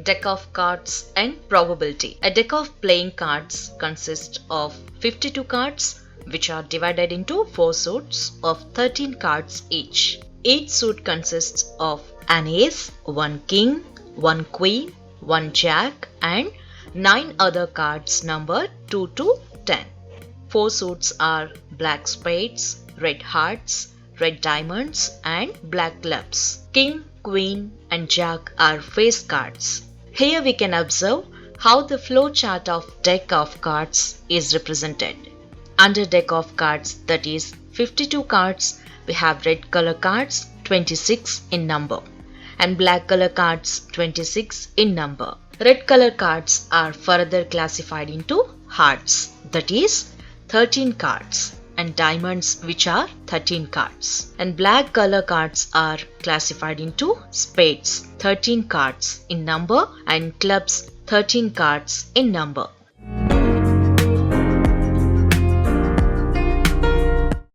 Deck of cards and probability. A deck of playing cards consists of 52 cards which are divided into 4 suits of 13 cards each. Each suit consists of an ace, 1 king, 1 queen, 1 jack and 9 other cards numbered 2 to 10. 4 suits are black spades, red hearts, red diamonds and black clubs. King, queen and jack are face cards. Here we can observe how the flow chart of deck of cards is represented. Under deck of cards, that is 52 cards, we have red color cards 26 in number and black color cards 26 in number. Red color cards are further classified into hearts, that is 13 cards, and diamonds which are 13 cards. And black color cards are classified into spades, 13 cards in number and clubs 13 cards in number.